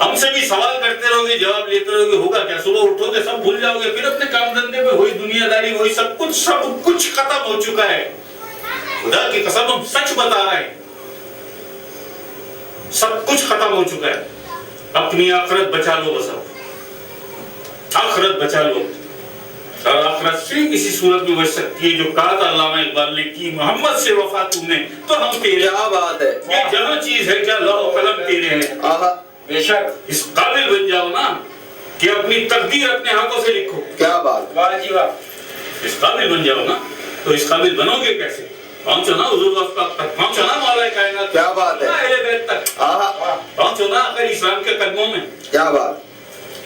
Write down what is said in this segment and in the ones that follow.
ہم سے بھی سوال کرتے رہو گے, جواب لیتے رہو گے, ہوگا کیا؟ صبح اٹھو گے سب بھول جاؤ گے, پھر اپنے کام دھندے میں وہی دنیا داری, وہی سب کچھ ختم ہو چکا ہے. خدا کی قسم ہم سچ بتا رہے ہیں, سب کچھ ختم ہو چکا ہے. اپنی آخرت بچا لو, بس آخرت بچا لو. اور آخرت صرف اسی صورت میں بچ سکتی ہے جو کہا تھا علامہ اقبال نے کہ محمد سے وفا تم نے تو ہم تیرے. کیا بات ہے, یہ جہاں چیز ہے کیا لوح و قلم تیرے ہیں. بے شک. اس قابل بن جاؤ نا کہ اپنی تقدیر اپنے ہاتھوں سے لکھو. کیا بات, واہ جی واہ. اس قابل بن جاؤ نا, تو اس قابل بنو گے کیسے؟ پہنچو نا حضور وفاق تک, پہنچو نا مولا کائنات, کیا بات ہے, اہل بیت تک, پہنچو نا آخر اسلام کے قدموں میں. کیا بات,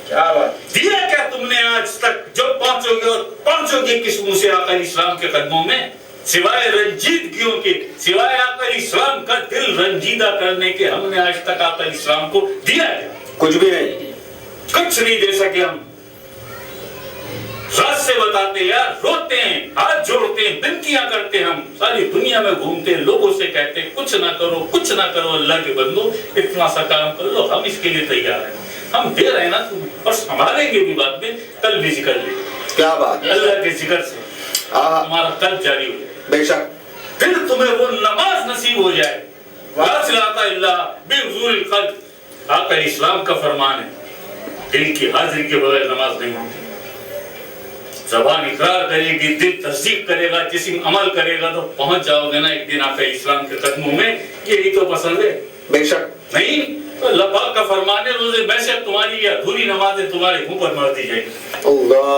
کیا بات. دیا کیا تم نے آج تک جو پہنچو گے, اور پہنچو گے کس منہ سے آخر اسلام کے قدموں میں, سوائے رنجیدگیوں کے, سوائے آخر اسلام کا دل رنجیدہ کرنے کے. ہم نے آج تک آخر اسلام کو دیا ہے کچھ بھی نہیں, کچھ نہیں دے سکے. ہم رات سے بتاتے ہیں یار, روتے ہیں, ہاتھ جوڑتے ہیں, بنتیاں کرتے ہیں, ہم ساری دنیا میں گھومتے ہیں, لوگوں سے کہتے ہیں کچھ نہ کرو, کچھ نہ کرو, اللہ کے بندو اتنا سا کام کر لو. ہم اس کے لیے تیار ہیں, ہم دے رہے ہیں نا تمہیں, اور سنبھالیں گے بھی بعد میں. کل بھی ذکر لیں, کیا بات, اللہ کے ذکر سے تمہارا قلب جاری ہو جائے, بے شک. پھر تمہیں وہ نماز نصیب ہو جائے. لا صلاۃ الا بحضور القلب, آقا اسلام کا فرمان ہے, دل کی حاضری کے بغیر نماز نہیں ہوتی. زبان اقرار کرے گی, دل تصدیق کرے گا, جسم عمل کرے گا, تو پہنچ جاؤ گے نا ایک دن آقا اسلام کے قدموں میں. یہی تو پسند ہے, بے شک. نہیں تو اللہ پاک کا فرمان ہے, روزے میں سے تمہاری یا ادھوری نمازیں تمہارے منہ پر مار دی جائے گی. اللہ